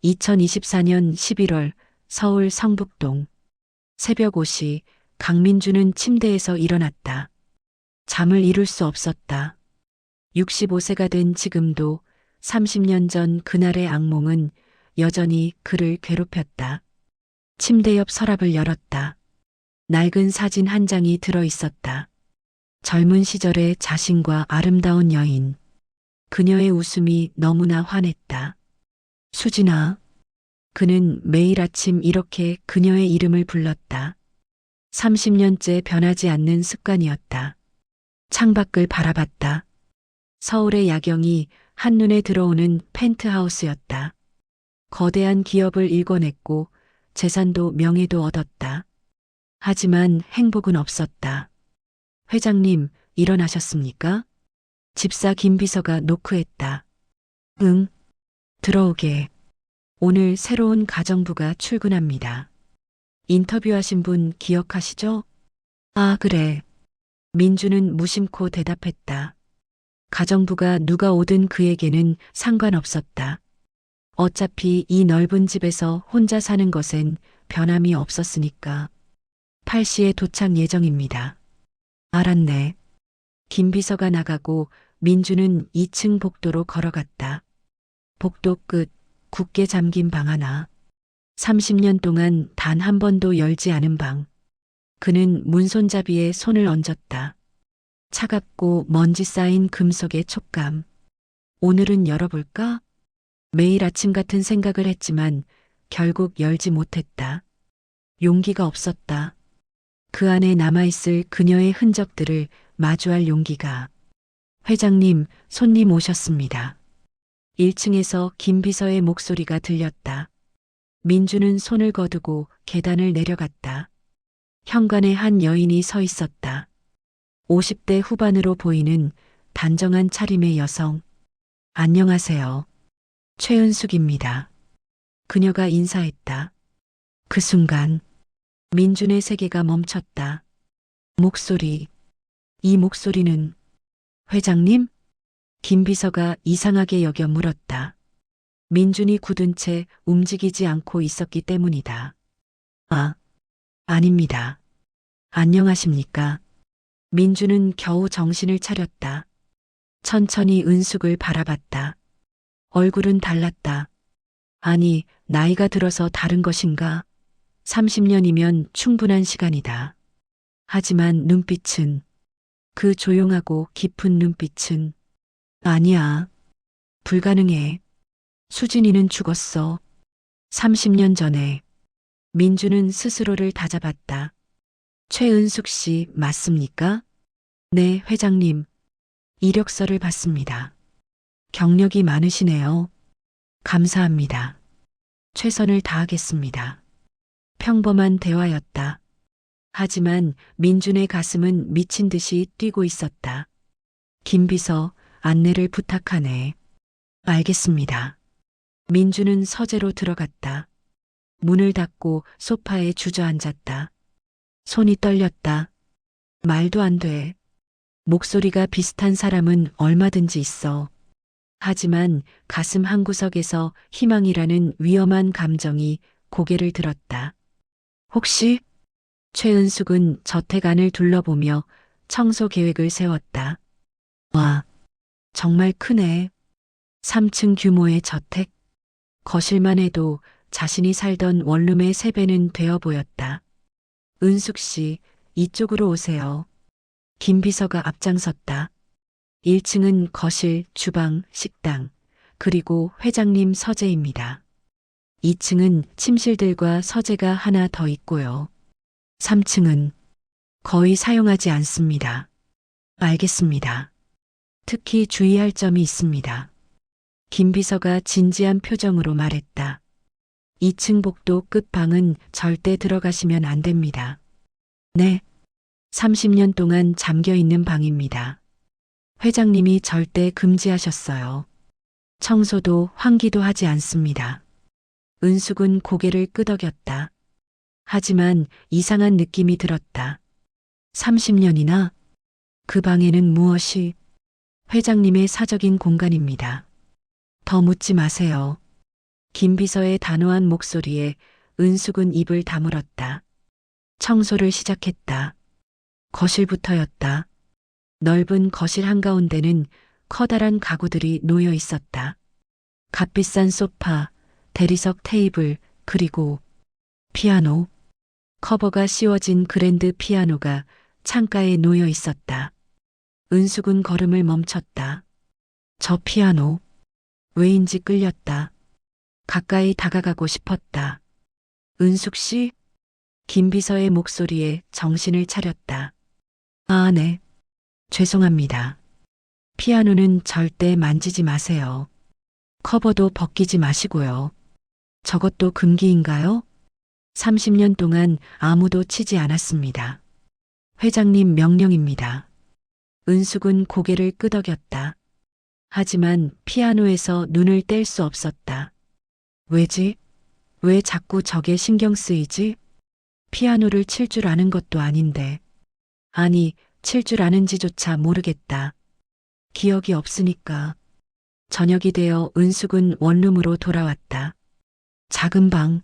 2024년 11월 서울 성북동. 새벽 5시 강민주는 침대에서 일어났다. 잠을 이룰 수 없었다. 65세가 된 지금도 30년 전 그날의 악몽은 여전히 그를 괴롭혔다. 침대 옆 서랍을 열었다. 낡은 사진 한 장이 들어 있었다. 젊은 시절의 자신과 아름다운 여인. 그녀의 웃음이 너무나 환했다. 수진아. 그는 매일 아침 이렇게 그녀의 이름을 불렀다. 30년째 변하지 않는 습관이었다. 창밖을 바라봤다. 서울의 야경이 한눈에 들어오는 펜트하우스였다. 거대한 기업을 일궈냈고 재산도 명예도 얻었다. 하지만 행복은 없었다. 회장님, 일어나셨습니까? 집사 김비서가 노크했다. 응, 들어오게. 오늘 새로운 가정부가 출근합니다. 인터뷰하신 분 기억하시죠? 아, 그래. 민주는 무심코 대답했다. 가정부가 누가 오든 그에게는 상관없었다. 어차피 이 넓은 집에서 혼자 사는 것엔 변함이 없었으니까. 8시에 도착 예정입니다. 알았네. 김 비서가 나가고 민주는 2층 복도로 걸어갔다. 복도 끝 굳게 잠긴 방 하나. 30년 동안 단 한 번도 열지 않은 방. 그는 문손잡이에 손을 얹었다. 차갑고 먼지 쌓인 금속의 촉감. 오늘은 열어볼까? 매일 아침 같은 생각을 했지만 결국 열지 못했다. 용기가 없었다. 그 안에 남아있을 그녀의 흔적들을 마주할 용기가. 회장님, 손님 오셨습니다. 1층에서 김 비서의 목소리가 들렸다. 민주는 손을 거두고 계단을 내려갔다. 현관에 한 여인이 서 있었다. 50대 후반으로 보이는 단정한 차림의 여성. 안녕하세요. 최은숙입니다. 그녀가 인사했다. 그 순간 민준의 세계가 멈췄다. 목소리. 이 목소리는 회장님? 김 비서가 이상하게 여겨 물었다. 민준이 굳은 채 움직이지 않고 있었기 때문이다. 아, 아닙니다. 안녕하십니까? 민주는 겨우 정신을 차렸다. 천천히 은숙을 바라봤다. 얼굴은 달랐다. 아니, 나이가 들어서 다른 것인가? 30년이면 충분한 시간이다. 하지만 눈빛은, 그 조용하고 깊은 눈빛은, 아니야. 불가능해. 수진이는 죽었어. 30년 전에. 민주는 스스로를 다잡았다. 최은숙 씨 맞습니까? 네, 회장님. 이력서를 봤습니다. 경력이 많으시네요. 감사합니다. 최선을 다하겠습니다. 평범한 대화였다. 하지만 민준의 가슴은 미친 듯이 뛰고 있었다. 김 비서, 안내를 부탁하네. 알겠습니다. 민주는 서재로 들어갔다. 문을 닫고 소파에 주저앉았다. 손이 떨렸다. 말도 안 돼. 목소리가 비슷한 사람은 얼마든지 있어. 하지만 가슴 한구석에서 희망이라는 위험한 감정이 고개를 들었다. 혹시? 최은숙은 저택 안을 둘러보며 청소 계획을 세웠다. 와, 정말 크네. 3층 규모의 저택. 거실만 해도 자신이 살던 원룸의 3배는 되어 보였다. 은숙 씨, 이쪽으로 오세요. 김 비서가 앞장섰다. 1층은 거실, 주방, 식당, 그리고 회장님 서재입니다. 2층은 침실들과 서재가 하나 더 있고요. 3층은 거의 사용하지 않습니다. 알겠습니다. 특히 주의할 점이 있습니다. 김 비서가 진지한 표정으로 말했다. 2층 복도 끝방은 절대 들어가시면 안 됩니다. 네. 30년 동안 잠겨 있는 방입니다. 회장님이 절대 금지하셨어요. 청소도 환기도 하지 않습니다. 은숙은 고개를 끄덕였다. 하지만 이상한 느낌이 들었다. 30년이나? 그 방에는 무엇이? 회장님의 사적인 공간입니다. 더 묻지 마세요. 김 비서의 단호한 목소리에 은숙은 입을 다물었다. 청소를 시작했다. 거실부터였다. 넓은 거실 한가운데는 커다란 가구들이 놓여 있었다. 값비싼 소파, 대리석 테이블, 그리고 피아노. 커버가 씌워진 그랜드 피아노가 창가에 놓여 있었다. 은숙은 걸음을 멈췄다. 저 피아노. 왜인지 끌렸다. 가까이 다가가고 싶었다. 은숙 씨? 김 비서의 목소리에 정신을 차렸다. 아, 네. 죄송합니다. 피아노는 절대 만지지 마세요. 커버도 벗기지 마시고요. 저것도 금기인가요? 30년 동안 아무도 치지 않았습니다. 회장님 명령입니다. 은숙은 고개를 끄덕였다. 하지만 피아노에서 눈을 뗄 수 없었다. 왜지? 왜 자꾸 저게 신경 쓰이지? 피아노를 칠 줄 아는 것도 아닌데. 아니, 칠 줄 아는지조차 모르겠다. 기억이 없으니까. 저녁이 되어 은숙은 원룸으로 돌아왔다. 작은 방,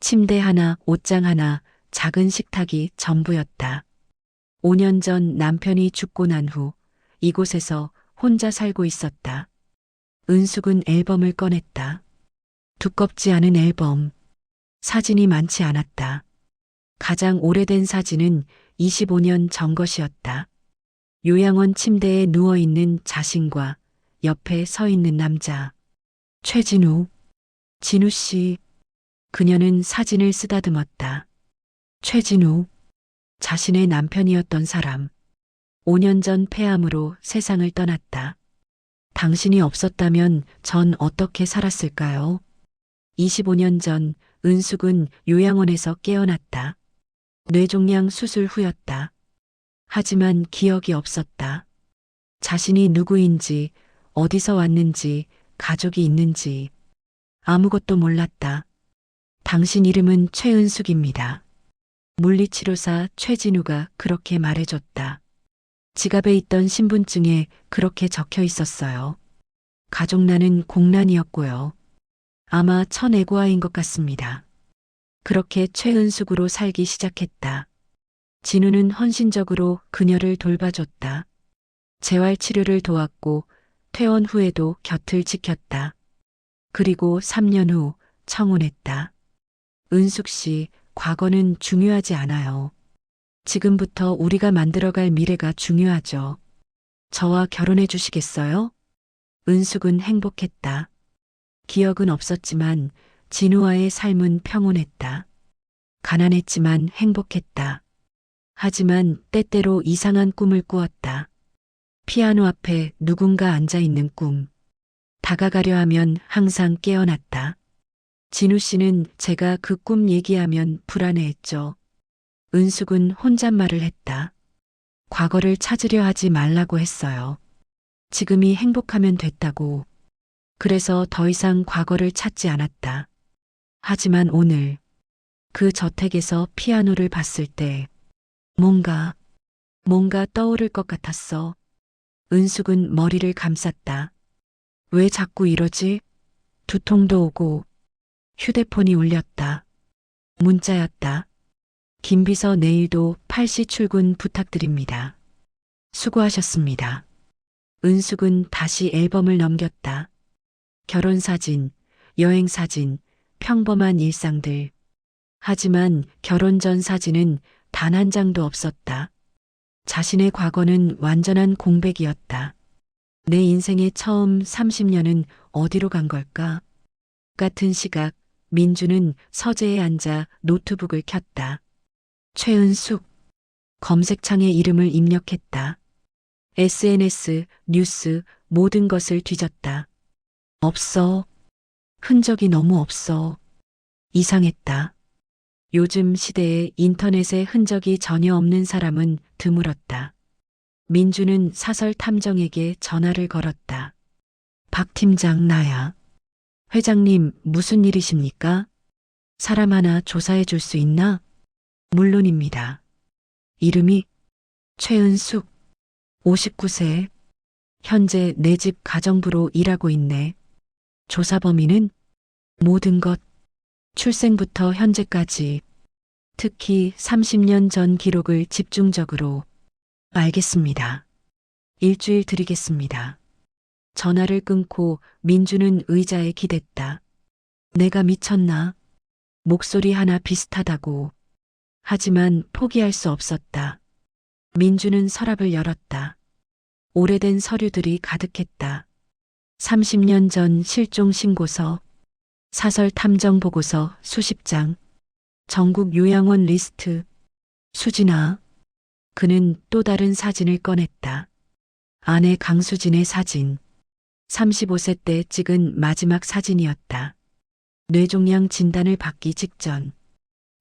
침대 하나, 옷장 하나, 작은 식탁이 전부였다. 5년 전 남편이 죽고 난 후 이곳에서 혼자 살고 있었다. 은숙은 앨범을 꺼냈다. 두껍지 않은 앨범. 사진이 많지 않았다. 가장 오래된 사진은 25년 전 것이었다. 요양원 침대에 누워있는 자신과 옆에 서 있는 남자. 최진우. 진우 씨. 그녀는 사진을 쓰다듬었다. 최진우. 자신의 남편이었던 사람. 5년 전 폐암으로 세상을 떠났다. 당신이 없었다면 전 어떻게 살았을까요? 25년 전 은숙은 요양원에서 깨어났다. 뇌종양 수술 후였다. 하지만 기억이 없었다. 자신이 누구인지, 어디서 왔는지, 가족이 있는지 아무것도 몰랐다. 당신 이름은 최은숙입니다. 물리치료사 최진우가 그렇게 말해줬다. 지갑에 있던 신분증에 그렇게 적혀 있었어요. 가족난은 공난이었고요. 아마 천애고아인 것 같습니다. 그렇게 최은숙으로 살기 시작했다. 진우는 헌신적으로 그녀를 돌봐줬다. 재활치료를 도왔고 퇴원 후에도 곁을 지켰다. 그리고 3년 후 청혼했다. 은숙 씨, 과거는 중요하지 않아요. 지금부터 우리가 만들어갈 미래가 중요하죠. 저와 결혼해 주시겠어요? 은숙은 행복했다. 기억은 없었지만 진우와의 삶은 평온했다. 가난했지만 행복했다. 하지만 때때로 이상한 꿈을 꾸었다. 피아노 앞에 누군가 앉아 있는 꿈. 다가가려 하면 항상 깨어났다. 진우 씨는 제가 그 꿈 얘기하면 불안해했죠. 은숙은 혼잣말을 했다. 과거를 찾으려 하지 말라고 했어요. 지금이 행복하면 됐다고. 그래서 더 이상 과거를 찾지 않았다. 하지만 오늘 그 저택에서 피아노를 봤을 때 뭔가 떠오를 것 같았어. 은숙은 머리를 감쌌다. 왜 자꾸 이러지? 두통도 오고 휴대폰이 울렸다. 문자였다. 김 비서 내일도 8시 출근 부탁드립니다. 수고하셨습니다. 은숙은 다시 앨범을 넘겼다. 결혼사진, 여행사진, 평범한 일상들. 하지만 결혼 전 사진은 단 한 장도 없었다. 자신의 과거는 완전한 공백이었다. 내 인생의 처음 30년은 어디로 간 걸까? 같은 시각, 민주는 서재에 앉아 노트북을 켰다. 최은숙. 검색창에 이름을 입력했다. SNS, 뉴스, 모든 것을 뒤졌다. 없어. 흔적이 너무 없어. 이상했다. 요즘 시대에 인터넷에 흔적이 전혀 없는 사람은 드물었다. 민주는 사설 탐정에게 전화를 걸었다. 박 팀장 나야. 회장님 무슨 일이십니까? 사람 하나 조사해 줄 수 있나? 물론입니다. 이름이 최은숙. 59세. 현재 내 집 가정부로 일하고 있네. 조사 범위는 모든 것, 출생부터 현재까지, 특히 30년 전 기록을 집중적으로. 알겠습니다. 일주일 드리겠습니다. 전화를 끊고 민주는 의자에 기댔다. 내가 미쳤나? 목소리 하나 비슷하다고. 하지만 포기할 수 없었다. 민주는 서랍을 열었다. 오래된 서류들이 가득했다. 30년 전 실종 신고서, 사설 탐정 보고서 수십 장, 전국 요양원 리스트. 수진아. 그는 또 다른 사진을 꺼냈다. 아내 강수진의 사진. 35세 때 찍은 마지막 사진이었다. 뇌종양 진단을 받기 직전.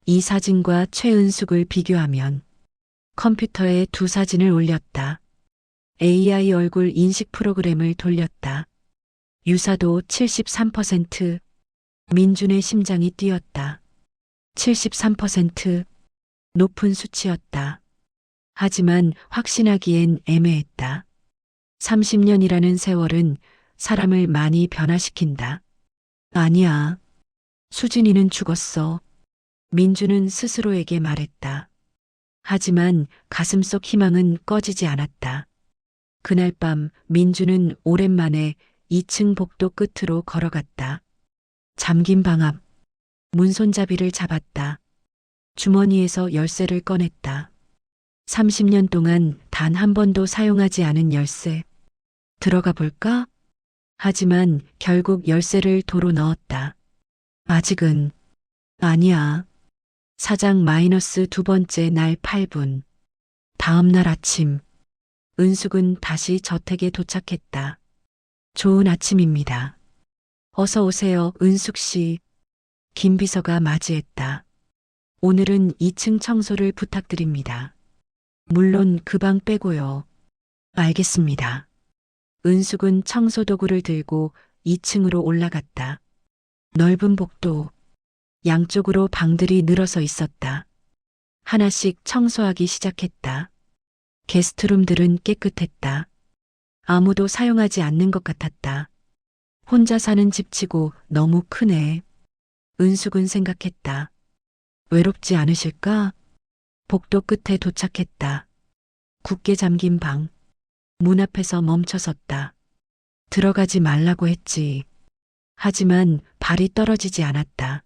이 사진과 최은숙을 비교하면 컴퓨터에 두 사진을 올렸다. AI 얼굴 인식 프로그램을 돌렸다. 유사도 73%. 민준의 심장이 뛰었다. 73%. 높은 수치였다. 하지만 확신하기엔 애매했다. 30년이라는 세월은 사람을 많이 변화시킨다. 아니야. 수진이는 죽었어. 민주는 스스로에게 말했다. 하지만 가슴속 희망은 꺼지지 않았다. 그날 밤 민주는 오랜만에 2층 복도 끝으로 걸어갔다. 잠긴 방 앞. 문손잡이를 잡았다. 주머니에서 열쇠를 꺼냈다. 30년 동안 단 한 번도 사용하지 않은 열쇠. 들어가 볼까? 하지만 결국 열쇠를 도로 넣었다. 아직은. 아니야. 사장 마이너스 두 번째 날 8분. 다음 날 아침. 은숙은 다시 저택에 도착했다. 좋은 아침입니다. 어서 오세요, 은숙 씨. 김 비서가 맞이했다. 오늘은 2층 청소를 부탁드립니다. 물론 그 방 빼고요. 알겠습니다. 은숙은 청소 도구를 들고 2층으로 올라갔다. 넓은 복도. 양쪽으로 방들이 늘어서 있었다. 하나씩 청소하기 시작했다. 게스트룸들은 깨끗했다. 아무도 사용하지 않는 것 같았다. 혼자 사는 집치고 너무 크네. 은숙은 생각했다. 외롭지 않으실까? 복도 끝에 도착했다. 굳게 잠긴 방. 문 앞에서 멈춰섰다. 들어가지 말라고 했지. 하지만 발이 떨어지지 않았다.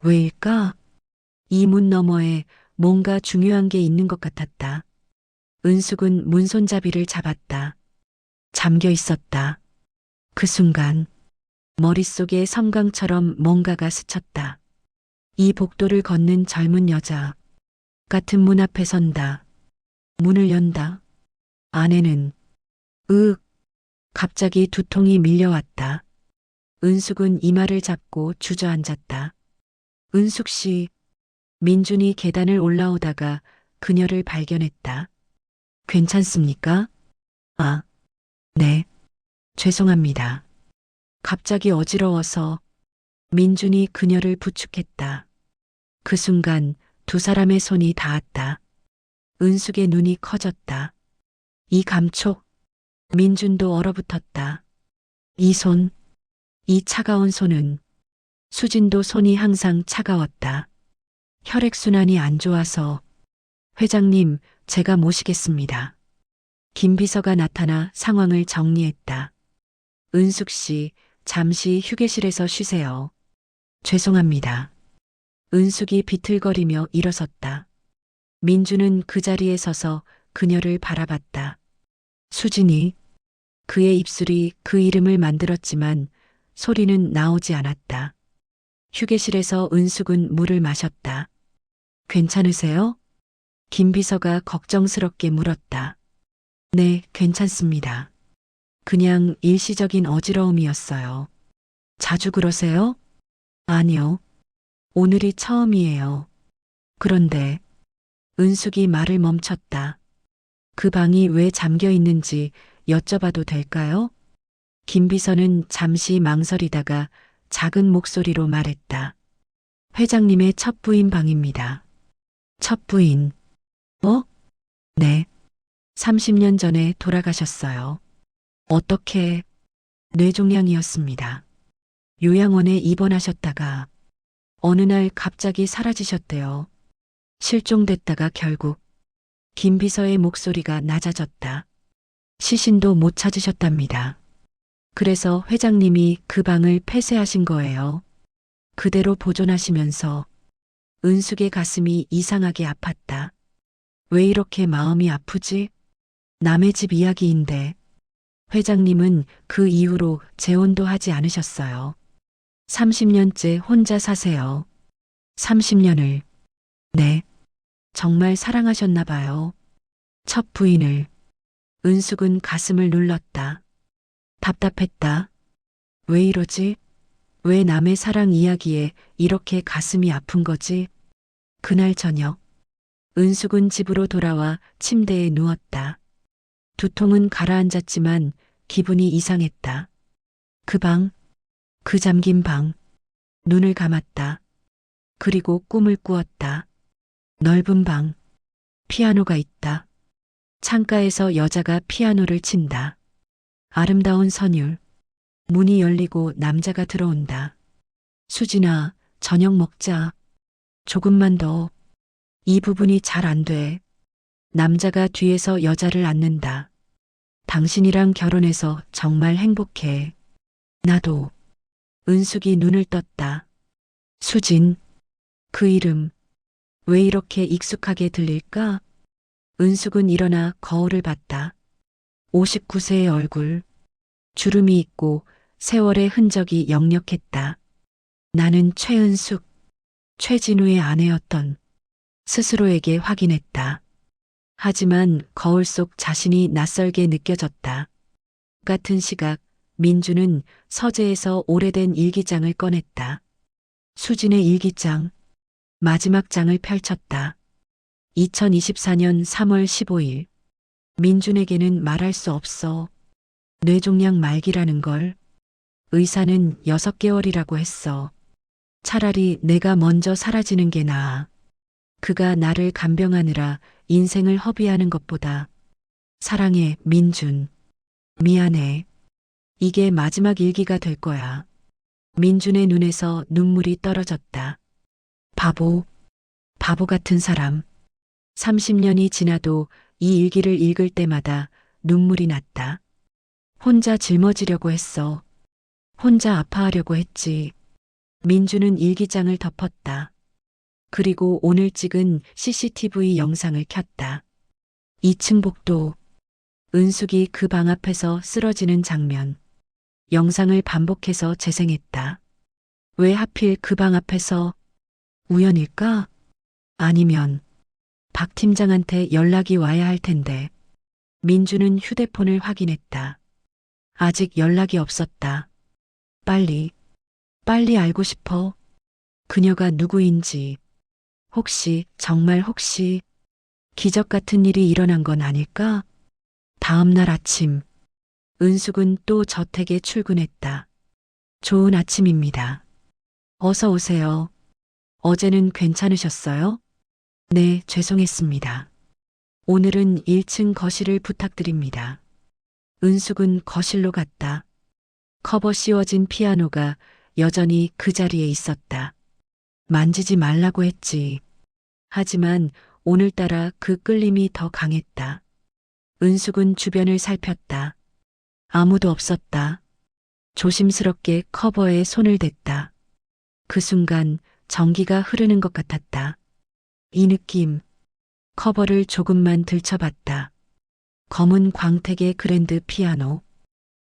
왜일까? 이 문 너머에 뭔가 중요한 게 있는 것 같았다. 은숙은 문손잡이를 잡았다. 잠겨 있었다. 그 순간 머릿속에 섬광처럼 뭔가가 스쳤다. 이 복도를 걷는 젊은 여자. 같은 문 앞에 선다. 문을 연다. 안에는 갑자기 두통이 밀려왔다. 은숙은 이마를 잡고 주저앉았다. 은숙 씨. 민준이 계단을 올라오다가 그녀를 발견했다. 괜찮습니까? 아, 네. 죄송합니다. 갑자기 어지러워서. 민준이 그녀를 부축했다. 그 순간 두 사람의 손이 닿았다. 은숙의 눈이 커졌다. 이 감촉. 민준도 얼어붙었다. 이 손. 이 차가운 손은. 수진도 손이 항상 차가웠다. 혈액순환이 안 좋아서. 회장님, 제가 모시겠습니다. 김 비서가 나타나 상황을 정리했다. 은숙 씨, 잠시 휴게실에서 쉬세요. 죄송합니다. 은숙이 비틀거리며 일어섰다. 민주는 그 자리에 서서 그녀를 바라봤다. 수진이. 그의 입술이 그 이름을 만들었지만 소리는 나오지 않았다. 휴게실에서 은숙은 물을 마셨다. 괜찮으세요? 김 비서가 걱정스럽게 물었다. 네, 괜찮습니다. 그냥 일시적인 어지러움이었어요. 자주 그러세요? 아니요. 오늘이 처음이에요. 그런데 은숙이 말을 멈췄다. 그 방이 왜 잠겨 있는지 여쭤봐도 될까요? 김 비서는 잠시 망설이다가 작은 목소리로 말했다. 회장님의 첫 부인 방입니다. 첫 부인. 네. 30년 전에 돌아가셨어요. 어떻게? 뇌종양이었습니다. 요양원에 입원하셨다가 어느 날 갑자기 사라지셨대요. 실종됐다가 결국 김 비서의 목소리가 낮아졌다. 시신도 못 찾으셨답니다. 그래서 회장님이 그 방을 폐쇄하신 거예요. 그대로 보존하시면서 은숙의 가슴이 이상하게 아팠다. 왜 이렇게 마음이 아프지? 남의 집 이야기인데 회장님은 그 이후로 재혼도 하지 않으셨어요. 30년째 혼자 사세요. 30년을. 네. 정말 사랑하셨나 봐요. 첫 부인을. 은숙은 가슴을 눌렀다. 답답했다. 왜 이러지? 왜 남의 사랑 이야기에 이렇게 가슴이 아픈 거지? 그날 저녁, 은숙은 집으로 돌아와 침대에 누웠다. 두통은 가라앉았지만 기분이 이상했다. 그 방, 그 잠긴 방, 눈을 감았다. 그리고 꿈을 꾸었다. 넓은 방, 피아노가 있다. 창가에서 여자가 피아노를 친다. 아름다운 선율, 문이 열리고 남자가 들어온다. 수진아, 저녁 먹자. 조금만 더. 이 부분이 잘 안 돼. 남자가 뒤에서 여자를 안는다. 당신이랑 결혼해서 정말 행복해. 나도. 은숙이 눈을 떴다. 수진. 그 이름. 왜 이렇게 익숙하게 들릴까? 은숙은 일어나 거울을 봤다. 59세의 얼굴. 주름이 있고 세월의 흔적이 역력했다. 나는 최은숙, 최진우의 아내였던 스스로에게 확인했다. 하지만 거울 속 자신이 낯설게 느껴졌다. 같은 시각 민주는 서재에서 오래된 일기장을 꺼냈다. 수진의 일기장, 마지막 장을 펼쳤다. 2024년 3월 15일. 민준에게는 말할 수 없어. 뇌종양 말기라는 걸. 의사는 6개월이라고 했어. 차라리 내가 먼저 사라지는 게 나아. 그가 나를 간병하느라 인생을 허비하는 것보다. 사랑해, 민준. 미안해. 이게 마지막 일기가 될 거야. 민준의 눈에서 눈물이 떨어졌다. 바보, 바보 같은 사람. 30년이 지나도 이 일기를 읽을 때마다 눈물이 났다. 혼자 짊어지려고 했어. 혼자 아파하려고 했지. 민주는 일기장을 덮었다. 그리고 오늘 찍은 CCTV 영상을 켰다. 2층 복도. 은숙이 그 방 앞에서 쓰러지는 장면. 영상을 반복해서 재생했다. 왜 하필 그 방 앞에서? 우연일까? 아니면 박 팀장한테 연락이 와야 할 텐데. 민주는 휴대폰을 확인했다. 아직 연락이 없었다. 빨리 알고 싶어. 그녀가 누구인지. 혹시, 정말 혹시, 기적 같은 일이 일어난 건 아닐까? 다음 날 아침, 은숙은 또 저택에 출근했다. 좋은 아침입니다. 어서 오세요. 어제는 괜찮으셨어요? 네, 죄송했습니다. 오늘은 1층 거실을 부탁드립니다. 은숙은 거실로 갔다. 커버 씌워진 피아노가 여전히 그 자리에 있었다. 만지지 말라고 했지. 하지만 오늘따라 그 끌림이 더 강했다. 은숙은 주변을 살폈다. 아무도 없었다. 조심스럽게 커버에 손을 댔다. 그 순간 전기가 흐르는 것 같았다. 이 느낌. 커버를 조금만 들춰봤다. 검은 광택의 그랜드 피아노.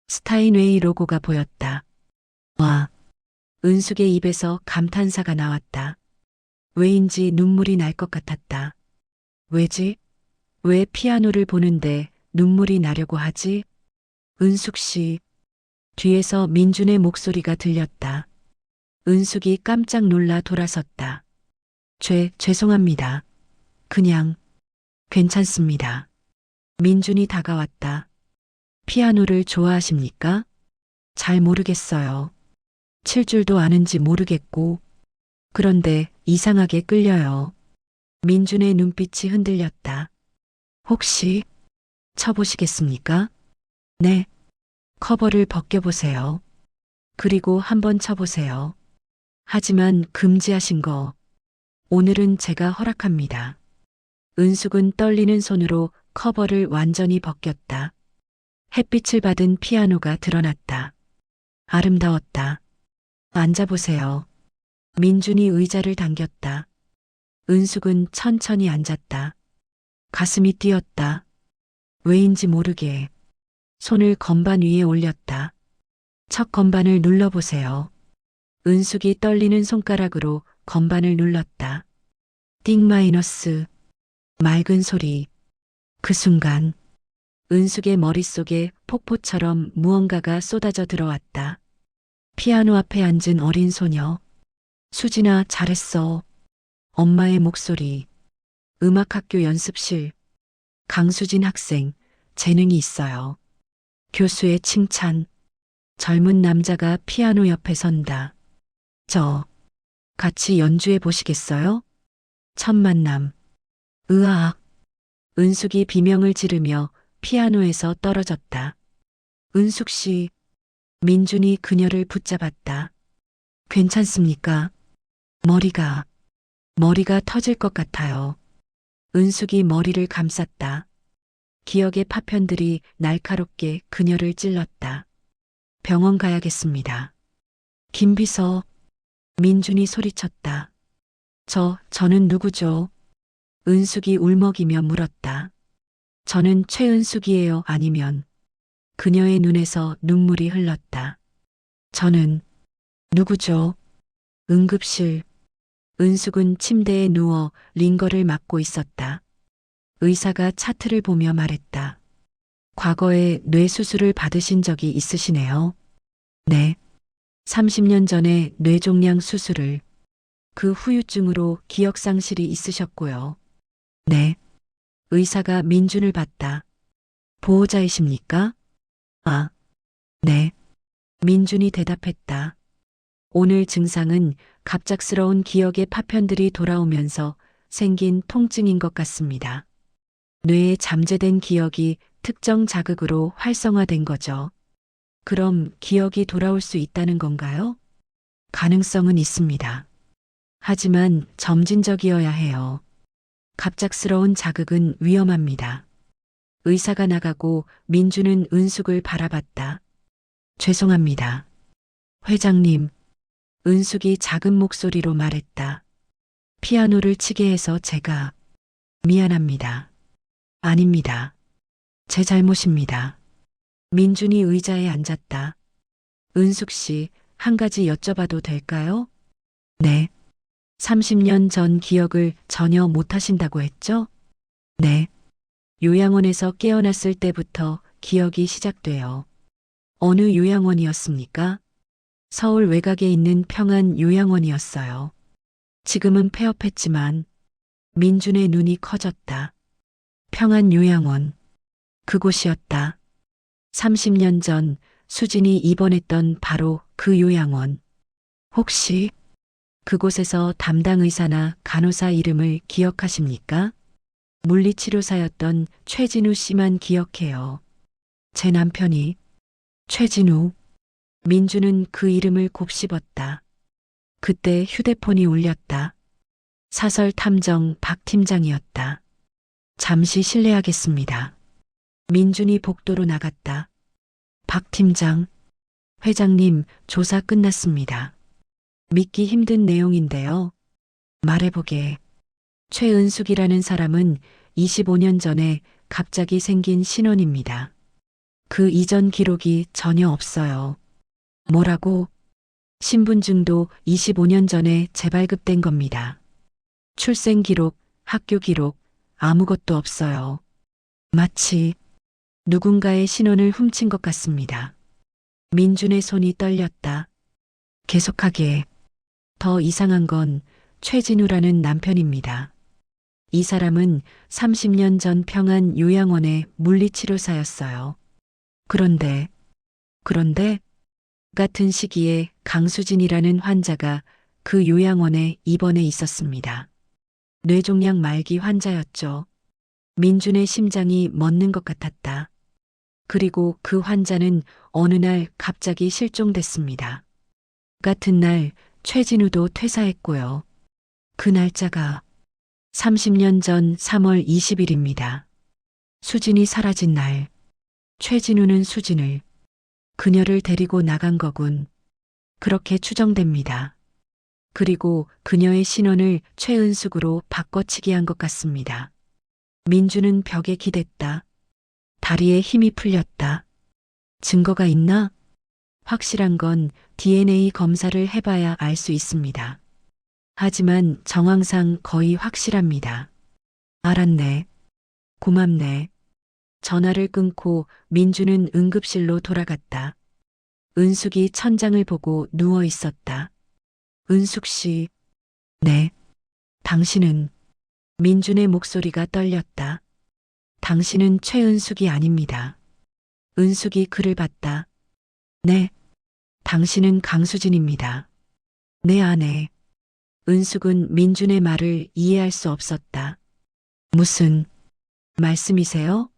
스타인웨이 로고가 보였다. 와. 은숙의 입에서 감탄사가 나왔다. 왜인지 눈물이 날 것 같았다. 왜지? 왜 피아노를 보는데 눈물이 나려고 하지? 은숙 씨. 뒤에서 민준의 목소리가 들렸다. 은숙이 깜짝 놀라 돌아섰다. 죄송합니다. 그냥, 괜찮습니다. 민준이 다가왔다. 피아노를 좋아하십니까? 잘 모르겠어요. 칠 줄도 아는지 모르겠고. 그런데 이상하게 끌려요. 민준의 눈빛이 흔들렸다. 혹시 쳐보시겠습니까? 네. 커버를 벗겨보세요. 그리고 한번 쳐보세요. 하지만 금지하신 거 오늘은 제가 허락합니다. 은숙은 떨리는 손으로 커버를 완전히 벗겼다. 햇빛을 받은 피아노가 드러났다. 아름다웠다. 앉아보세요. 민준이 의자를 당겼다. 은숙은 천천히 앉았다. 가슴이 뛰었다. 왜인지 모르게 손을 건반 위에 올렸다. 첫 건반을 눌러보세요. 은숙이 떨리는 손가락으로 건반을 눌렀다. 띵 마이너스. 맑은 소리. 그 순간 은숙의 머릿속에 폭포처럼 무언가가 쏟아져 들어왔다. 피아노 앞에 앉은 어린 소녀. 수진아, 잘했어. 엄마의 목소리. 음악학교 연습실. 강수진 학생, 재능이 있어요. 교수의 칭찬. 젊은 남자가 피아노 옆에 선다. 같이 연주해 보시겠어요? 첫 만남. 으악. 은숙이 비명을 지르며 피아노에서 떨어졌다. 은숙 씨. 민준이 그녀를 붙잡았다. 괜찮습니까? 머리가 터질 것 같아요. 은숙이 머리를 감쌌다. 기억의 파편들이 날카롭게 그녀를 찔렀다. 병원 가야겠습니다. 김비서. 민준이 소리쳤다. 저는 누구죠? 은숙이 울먹이며 물었다. 저는 최은숙이에요. 아니면. 그녀의 눈에서 눈물이 흘렀다. 저는 누구죠? 응급실. 은숙은 침대에 누워 링거를 맞고 있었다. 의사가 차트를 보며 말했다. 과거에 뇌수술을 받으신 적이 있으시네요. 네. 30년 전에 뇌종양 수술을. 그 후유증으로 기억상실이 있으셨고요. 네. 의사가 민준을 봤다. 보호자이십니까? 아, 네. 민준이 대답했다. 오늘 증상은 갑작스러운 기억의 파편들이 돌아오면서 생긴 통증인 것 같습니다. 뇌에 잠재된 기억이 특정 자극으로 활성화된 거죠. 그럼 기억이 돌아올 수 있다는 건가요? 가능성은 있습니다. 하지만 점진적이어야 해요. 갑작스러운 자극은 위험합니다. 의사가 나가고 민주는 은숙을 바라봤다. 죄송합니다. 회장님. 은숙이 작은 목소리로 말했다. 피아노를 치게 해서 제가. 미안합니다. 아닙니다. 제 잘못입니다. 민준이 의자에 앉았다. 은숙 씨, 한 가지 여쭤봐도 될까요? 네. 30년 전 기억을 전혀 못하신다고 했죠? 네. 요양원에서 깨어났을 때부터 기억이 시작돼요. 어느 요양원이었습니까? 서울 외곽에 있는 평안 요양원이었어요. 지금은 폐업했지만 민준의 눈이 커졌다. 평안 요양원. 그곳이었다. 30년 전 수진이 입원했던 바로 그 요양원. 혹시 그곳에서 담당 의사나 간호사 이름을 기억하십니까? 물리치료사였던 최진우 씨만 기억해요. 제 남편이. 최진우. 민주는 그 이름을 곱씹었다. 그때 휴대폰이 울렸다. 사설 탐정 박 팀장이었다. 잠시 실례하겠습니다. 민준이 복도로 나갔다. 박 팀장. 회장님, 조사 끝났습니다. 믿기 힘든 내용인데요. 말해보게. 최은숙이라는 사람은 25년 전에 갑자기 생긴 신원입니다. 그 이전 기록이 전혀 없어요. 뭐라고? 신분증도 25년 전에 재발급된 겁니다. 출생 기록, 학교 기록, 아무것도 없어요. 마치 누군가의 신원을 훔친 것 같습니다. 민준의 손이 떨렸다. 계속하게. 더 이상한 건 최진우라는 남편입니다. 이 사람은 30년 전 평안 요양원의 물리치료사였어요. 그런데 같은 시기에 강수진이라는 환자가 그 요양원에 입원해 있었습니다. 뇌종양 말기 환자였죠. 민준의 심장이 멎는 것 같았다. 그리고 그 환자는 어느 날 갑자기 실종됐습니다. 같은 날 최진우도 퇴사했고요. 그 날짜가 30년 전 3월 20일입니다. 수진이 사라진 날, 최진우는 수진을, 그녀를 데리고 나간 거군. 그렇게 추정됩니다. 그리고 그녀의 신원을 최은숙으로 바꿔치기 한 것 같습니다. 민주는 벽에 기댔다. 다리에 힘이 풀렸다. 증거가 있나? 확실한 건 DNA 검사를 해봐야 알 수 있습니다. 하지만 정황상 거의 확실합니다. 알았네. 고맙네. 전화를 끊고 민주는 응급실로 돌아갔다. 은숙이 천장을 보고 누워 있었다. 은숙 씨. 네. 당신은? 민준의 목소리가 떨렸다. 당신은 최은숙이 아닙니다. 은숙이 그를 봤다. 네. 당신은 강수진입니다. 내 아내. 은숙은 민준의 말을 이해할 수 없었다. 무슨 말씀이세요?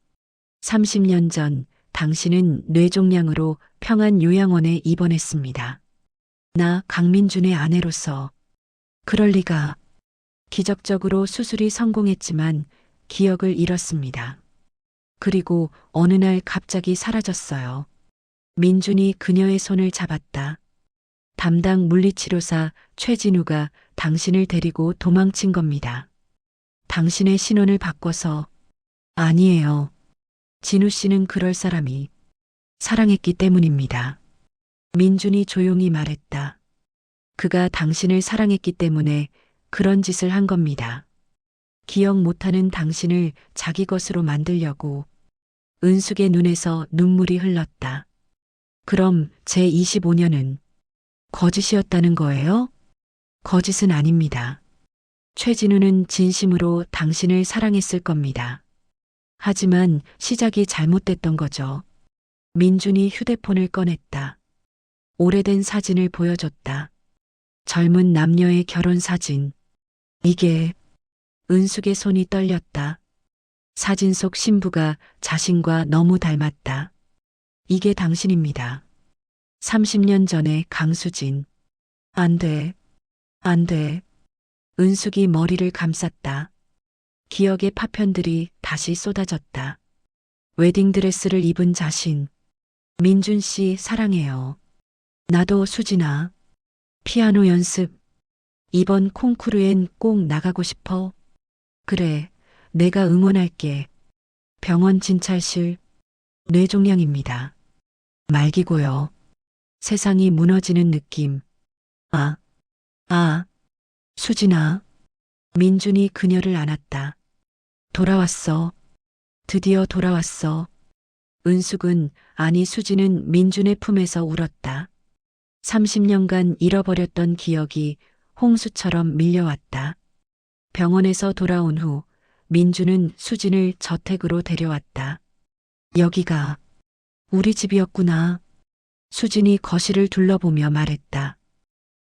30년 전 당신은 뇌종양으로 평안요양원에 입원했습니다. 나 강민준의 아내로서 그럴 리가. 기적적으로 수술이 성공했지만 기억을 잃었습니다. 그리고 어느 날 갑자기 사라졌어요. 민준이 그녀의 손을 잡았다. 담당 물리치료사 최진우가 당신을 데리고 도망친 겁니다. 당신의 신원을 바꿔서. 아니에요. 진우 씨는 그럴 사람이 사랑했기 때문입니다. 민준이 조용히 말했다. 그가 당신을 사랑했기 때문에 그런 짓을 한 겁니다. 기억 못하는 당신을 자기 것으로 만들려고. 은숙의 눈에서 눈물이 흘렀다. 그럼 제 25년은 거짓이었다는 거예요? 거짓은 아닙니다. 최진우는 진심으로 당신을 사랑했을 겁니다. 하지만 시작이 잘못됐던 거죠. 민준이 휴대폰을 꺼냈다. 오래된 사진을 보여줬다. 젊은 남녀의 결혼 사진. 이게. 은숙의 손이 떨렸다. 사진 속 신부가 자신과 너무 닮았다. 이게 당신입니다. 30년 전의 강수진. 안 돼. 안 돼. 은숙이 머리를 감쌌다. 기억의 파편들이 다시 쏟아졌다. 웨딩드레스를 입은 자신. 민준 씨 사랑해요. 나도 수진아. 피아노 연습. 이번 콩쿠르엔 꼭 나가고 싶어. 그래, 내가 응원할게. 병원 진찰실. 뇌종양입니다. 말기고요. 세상이 무너지는 느낌. 아, 수진아. 민준이 그녀를 안았다. 돌아왔어. 드디어 돌아왔어. 은숙은, 아니 수진은 민준의 품에서 울었다. 30년간 잃어버렸던 기억이 홍수처럼 밀려왔다. 병원에서 돌아온 후 민준은 수진을 저택으로 데려왔다. 여기가 우리 집이었구나. 수진이 거실을 둘러보며 말했다.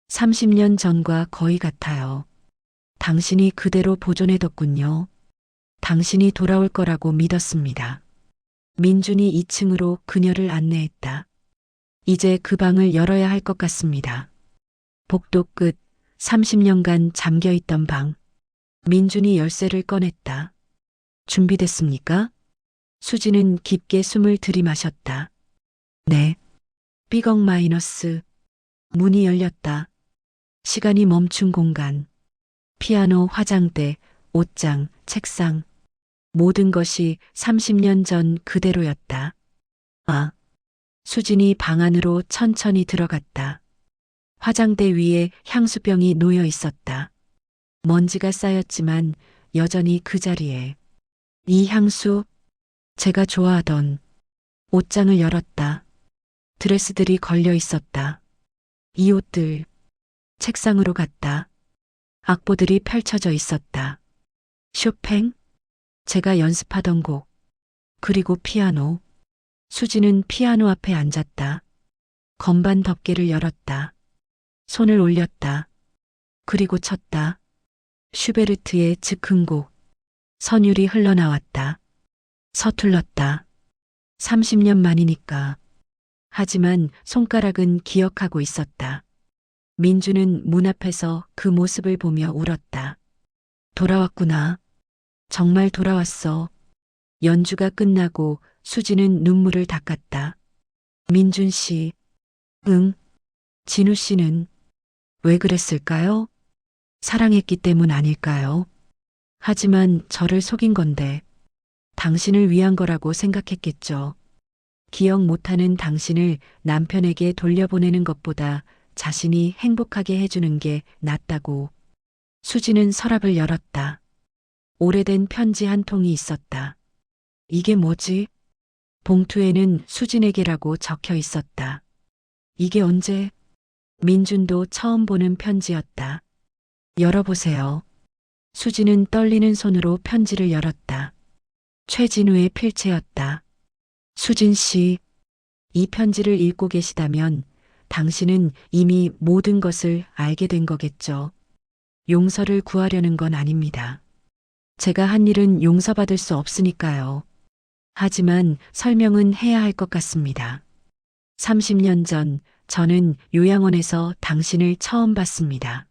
30년 전과 거의 같아요. 당신이 그대로 보존해뒀군요. 당신이 돌아올 거라고 믿었습니다. 민준이 2층으로 그녀를 안내했다. 이제 그 방을 열어야 할 것 같습니다. 복도 끝 30년간 잠겨있던 방. 민준이 열쇠를 꺼냈다. 준비됐습니까? 수지는 깊게 숨을 들이마셨다. 네. 삐걱 마이너스. 문이 열렸다. 시간이 멈춘 공간. 피아노, 화장대, 옷장, 책상. 모든 것이 30년 전 그대로였다. 아. 수진이 방 안으로 천천히 들어갔다. 화장대 위에 향수병이 놓여 있었다. 먼지가 쌓였지만 여전히 그 자리에. 이 향수, 제가 좋아하던. 옷장을 열었다. 드레스들이 걸려 있었다. 이 옷들. 책상으로 갔다. 악보들이 펼쳐져 있었다. 쇼팽? 제가 연습하던 곡. 그리고 피아노. 수지는 피아노 앞에 앉았다. 건반 덮개를 열었다. 손을 올렸다. 그리고 쳤다. 슈베르트의 즉흥곡. 선율이 흘러나왔다. 서툴렀다. 30년 만이니까. 하지만 손가락은 기억하고 있었다. 민주는 문 앞에서 그 모습을 보며 울었다. 돌아왔구나. 정말 돌아왔어. 연주가 끝나고 수지는 눈물을 닦았다. 민준 씨, 응, 진우 씨는 왜 그랬을까요? 사랑했기 때문 아닐까요? 하지만 저를 속인 건데 당신을 위한 거라고 생각했겠죠. 기억 못하는 당신을 남편에게 돌려보내는 것보다 자신이 행복하게 해주는 게 낫다고. 수지는 서랍을 열었다. 오래된 편지 한 통이 있었다. 이게 뭐지? 봉투에는 수진에게라고 적혀 있었다. 이게 언제? 민준도 처음 보는 편지였다. 열어보세요. 수지는 떨리는 손으로 편지를 열었다. 최진우의 필체였다. 수진 씨, 이 편지를 읽고 계시다면 당신은 이미 모든 것을 알게 된 거겠죠. 용서를 구하려는 건 아닙니다. 제가 한 일은 용서받을 수 없으니까요. 하지만 설명은 해야 할 것 같습니다. 30년 전 저는 요양원에서 당신을 처음 봤습니다.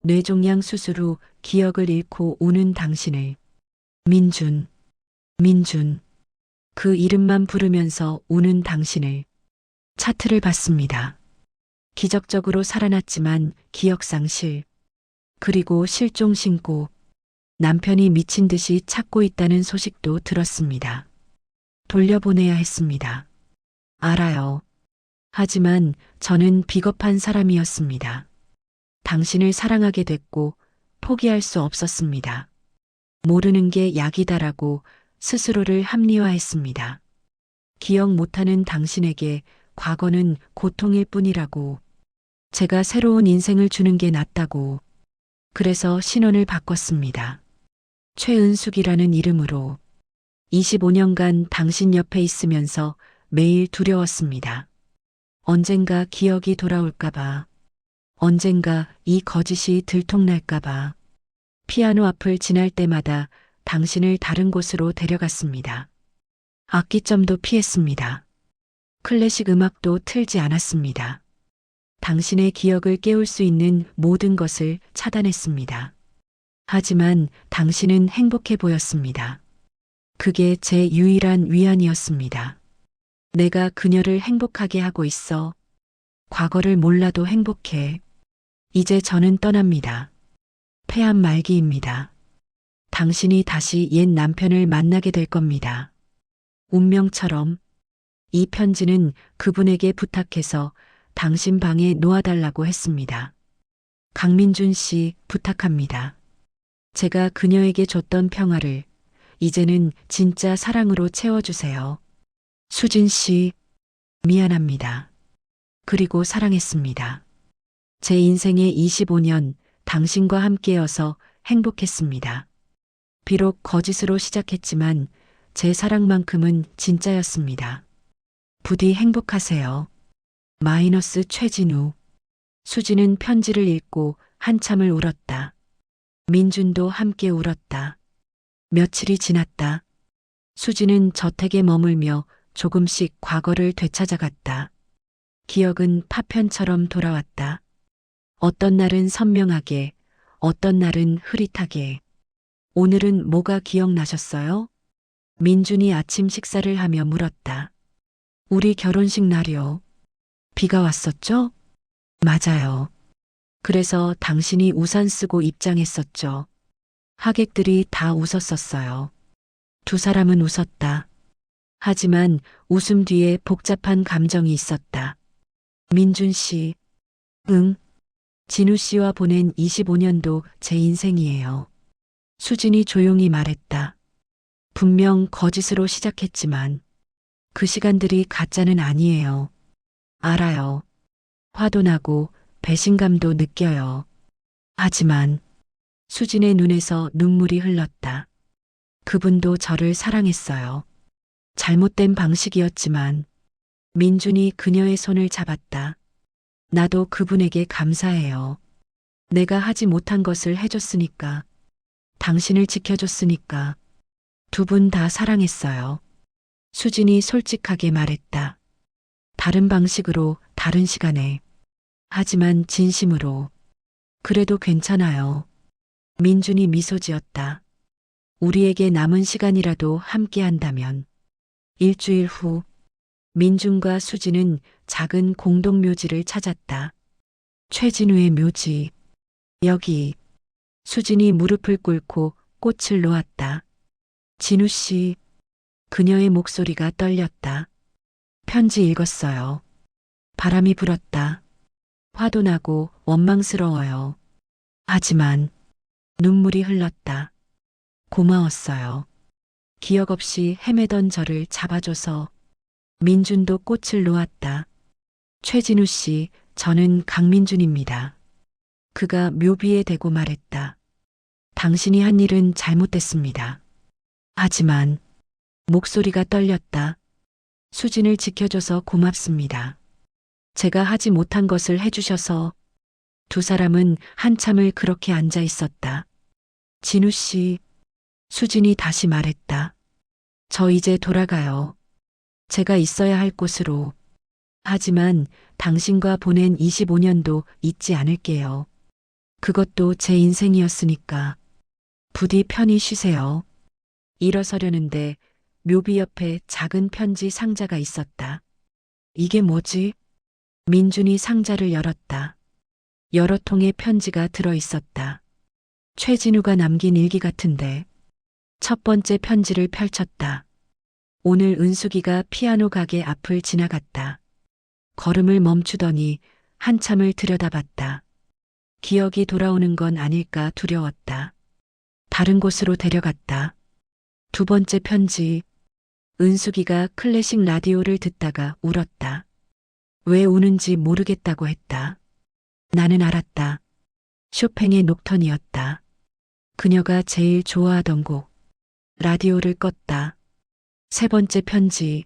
뇌종양 수술 후 기억을 잃고 우는 당신을. 민준, 민준. 그 이름만 부르면서 우는 당신을. 차트를 봤습니다. 기적적으로 살아났지만 기억상실. 그리고 실종 신고. 남편이 미친 듯이 찾고 있다는 소식도 들었습니다. 돌려보내야 했습니다. 알아요. 하지만 저는 비겁한 사람이었습니다. 당신을 사랑하게 됐고 포기할 수 없었습니다. 모르는 게 약이다라고 스스로를 합리화했습니다. 기억 못하는 당신에게 과거는 고통일 뿐이라고. 제가 새로운 인생을 주는 게 낫다고. 그래서 신원을 바꿨습니다. 최은숙이라는 이름으로. 25년간 당신 옆에 있으면서 매일 두려웠습니다. 언젠가 기억이 돌아올까봐. 언젠가 이 거짓이 들통날까봐. 피아노 앞을 지날 때마다 당신을 다른 곳으로 데려갔습니다. 악기점도 피했습니다. 클래식 음악도 틀지 않았습니다. 당신의 기억을 깨울 수 있는 모든 것을 차단했습니다. 하지만 당신은 행복해 보였습니다. 그게 제 유일한 위안이었습니다. 내가 그녀를 행복하게 하고 있어. 과거를 몰라도 행복해. 이제 저는 떠납니다. 폐암 말기입니다. 당신이 다시 옛 남편을 만나게 될 겁니다. 운명처럼. 이 편지는 그분에게 부탁해서 당신 방에 놓아달라고 했습니다. 강민준 씨 부탁합니다. 제가 그녀에게 줬던 평화를 이제는 진짜 사랑으로 채워주세요. 수진 씨, 미안합니다. 그리고 사랑했습니다. 제 인생의 25년 당신과 함께여서 행복했습니다. 비록 거짓으로 시작했지만 제 사랑만큼은 진짜였습니다. 부디 행복하세요. 마이너스 최진우. 수지는 편지를 읽고 한참을 울었다. 민준도 함께 울었다. 며칠이 지났다. 수지는 저택에 머물며 조금씩 과거를 되찾아갔다. 기억은 파편처럼 돌아왔다. 어떤 날은 선명하게, 어떤 날은 흐릿하게. 오늘은 뭐가 기억나셨어요? 민준이 아침 식사를 하며 물었다. 우리 결혼식 날이요. 비가 왔었죠? 맞아요. 그래서 당신이 우산 쓰고 입장했었죠. 하객들이 다 웃었었어요. 두 사람은 웃었다. 하지만 웃음 뒤에 복잡한 감정이 있었다. 민준 씨, 응. 진우 씨와 보낸 25년도 제 인생이에요. 수진이 조용히 말했다. 분명 거짓으로 시작했지만 그 시간들이 가짜는 아니에요. 알아요. 화도 나고 배신감도 느껴요. 하지만 수진의 눈에서 눈물이 흘렀다. 그분도 저를 사랑했어요. 잘못된 방식이었지만 민준이 그녀의 손을 잡았다. 나도 그분에게 감사해요. 내가 하지 못한 것을 해줬으니까. 당신을 지켜줬으니까. 두 분 다 사랑했어요. 수진이 솔직하게 말했다. 다른 방식으로 다른 시간에. 하지만 진심으로. 그래도 괜찮아요. 민준이 미소 지었다. 우리에게 남은 시간이라도 함께 한다면. 일주일 후, 민준과 수지는 작은 공동묘지를 찾았다. 최진우의 묘지. 여기. 수진이 무릎을 꿇고 꽃을 놓았다. 진우 씨. 그녀의 목소리가 떨렸다. 편지 읽었어요. 바람이 불었다. 화도 나고 원망스러워요. 하지만 눈물이 흘렀다. 고마웠어요. 기억 없이 헤매던 저를 잡아줘서. 민준도 꽃을 놓았다. 최진우 씨, 저는 강민준입니다. 그가 묘비에 대고 말했다. 당신이 한 일은 잘못됐습니다. 하지만 목소리가 떨렸다. 수진을 지켜줘서 고맙습니다. 제가 하지 못한 것을 해주셔서. 두 사람은 한참을 그렇게 앉아 있었다. 진우 씨, 수진이 다시 말했다. 저 이제 돌아가요. 제가 있어야 할 곳으로. 하지만 당신과 보낸 25년도 잊지 않을게요. 그것도 제 인생이었으니까. 부디 편히 쉬세요. 일어서려는데 묘비 옆에 작은 편지 상자가 있었다. 이게 뭐지? 민준이 상자를 열었다. 여러 통의 편지가 들어 있었다. 최진우가 남긴 일기 같은데. 첫 번째 편지를 펼쳤다. 오늘 은숙이가 피아노 가게 앞을 지나갔다. 걸음을 멈추더니 한참을 들여다봤다. 기억이 돌아오는 건 아닐까 두려웠다. 다른 곳으로 데려갔다. 두 번째 편지. 은숙이가 클래식 라디오를 듣다가 울었다. 왜 우는지 모르겠다고 했다. 나는 알았다. 쇼팽의 녹턴이었다. 그녀가 제일 좋아하던 곡. 라디오를 껐다. 세 번째 편지.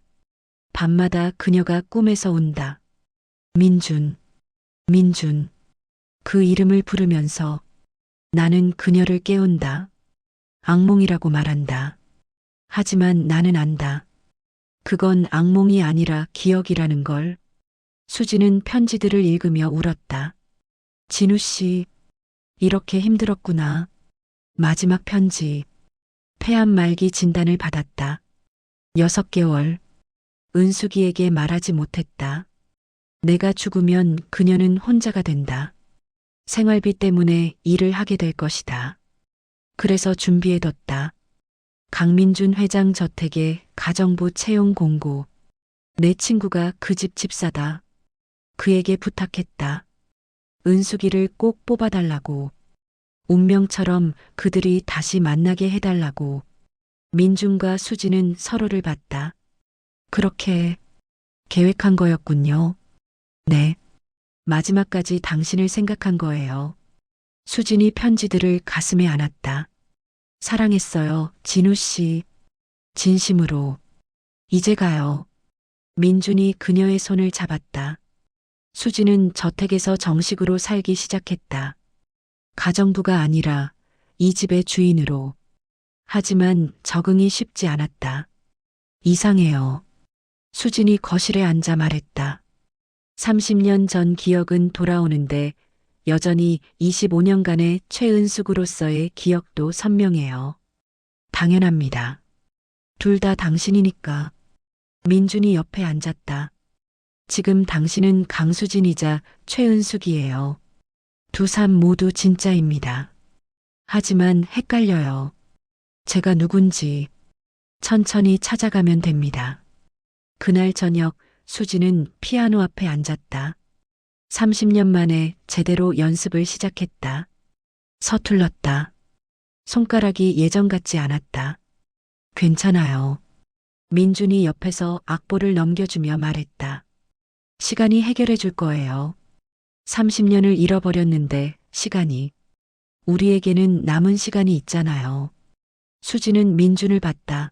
밤마다 그녀가 꿈에서 운다. 민준, 민준. 그 이름을 부르면서 나는 그녀를 깨운다. 악몽이라고 말한다. 하지만 나는 안다. 그건 악몽이 아니라 기억이라는 걸. 수지는 편지들을 읽으며 울었다. 진우 씨, 이렇게 힘들었구나. 마지막 편지. 폐암 말기 진단을 받았다. 6개월. 은숙이에게 말하지 못했다. 내가 죽으면 그녀는 혼자가 된다. 생활비 때문에 일을 하게 될 것이다. 그래서 준비해뒀다. 강민준 회장 저택에 가정부 채용 공고. 내 친구가 그 집 집사다. 그에게 부탁했다. 은숙이를 꼭 뽑아달라고. 운명처럼 그들이 다시 만나게 해달라고. 민준과 수지는 서로를 봤다. 그렇게 계획한 거였군요. 네. 마지막까지 당신을 생각한 거예요. 수진이 편지들을 가슴에 안았다. 사랑했어요, 진우 씨. 진심으로. 이제 가요. 민준이 그녀의 손을 잡았다. 수진은 저택에서 정식으로 살기 시작했다. 가정부가 아니라 이 집의 주인으로. 하지만 적응이 쉽지 않았다. 이상해요. 수진이 거실에 앉아 말했다. 30년 전 기억은 돌아오는데 여전히 25년간의 최은숙으로서의 기억도 선명해요. 당연합니다. 둘 다 당신이니까. 민준이 옆에 앉았다. 지금 당신은 강수진이자 최은숙이에요. 두 삶 모두 진짜입니다. 하지만 헷갈려요. 제가 누군지 천천히 찾아가면 됩니다. 그날 저녁 수지는 피아노 앞에 앉았다. 30년 만에 제대로 연습을 시작했다. 서툴렀다. 손가락이 예전 같지 않았다. 괜찮아요. 민준이 옆에서 악보를 넘겨주며 말했다. 시간이 해결해 줄 거예요. 30년을 잃어버렸는데 시간이. 우리에게는 남은 시간이 있잖아요. 수지는 민준을 봤다.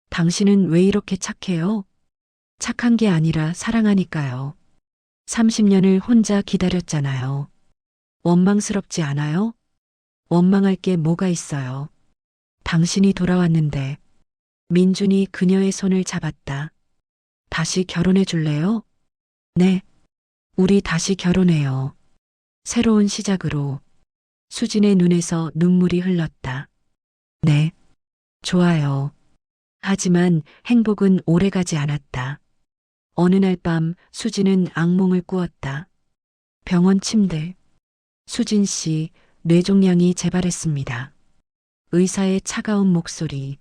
당신은 왜 이렇게 착해요? 착한 게 아니라 사랑하니까요. 30년을 혼자 기다렸잖아요. 원망스럽지 않아요? 원망할 게 뭐가 있어요. 당신이 돌아왔는데. 민준이 그녀의 손을 잡았다. 다시 결혼해 줄래요? 네. 우리 다시 결혼해요. 새로운 시작으로. 수진의 눈에서 눈물이 흘렀다. 네, 좋아요. 하지만 행복은 오래가지 않았다. 어느 날 밤 수진은 악몽을 꾸었다. 병원 침대. 수진 씨, 뇌종양이 재발했습니다. 의사의 차가운 목소리.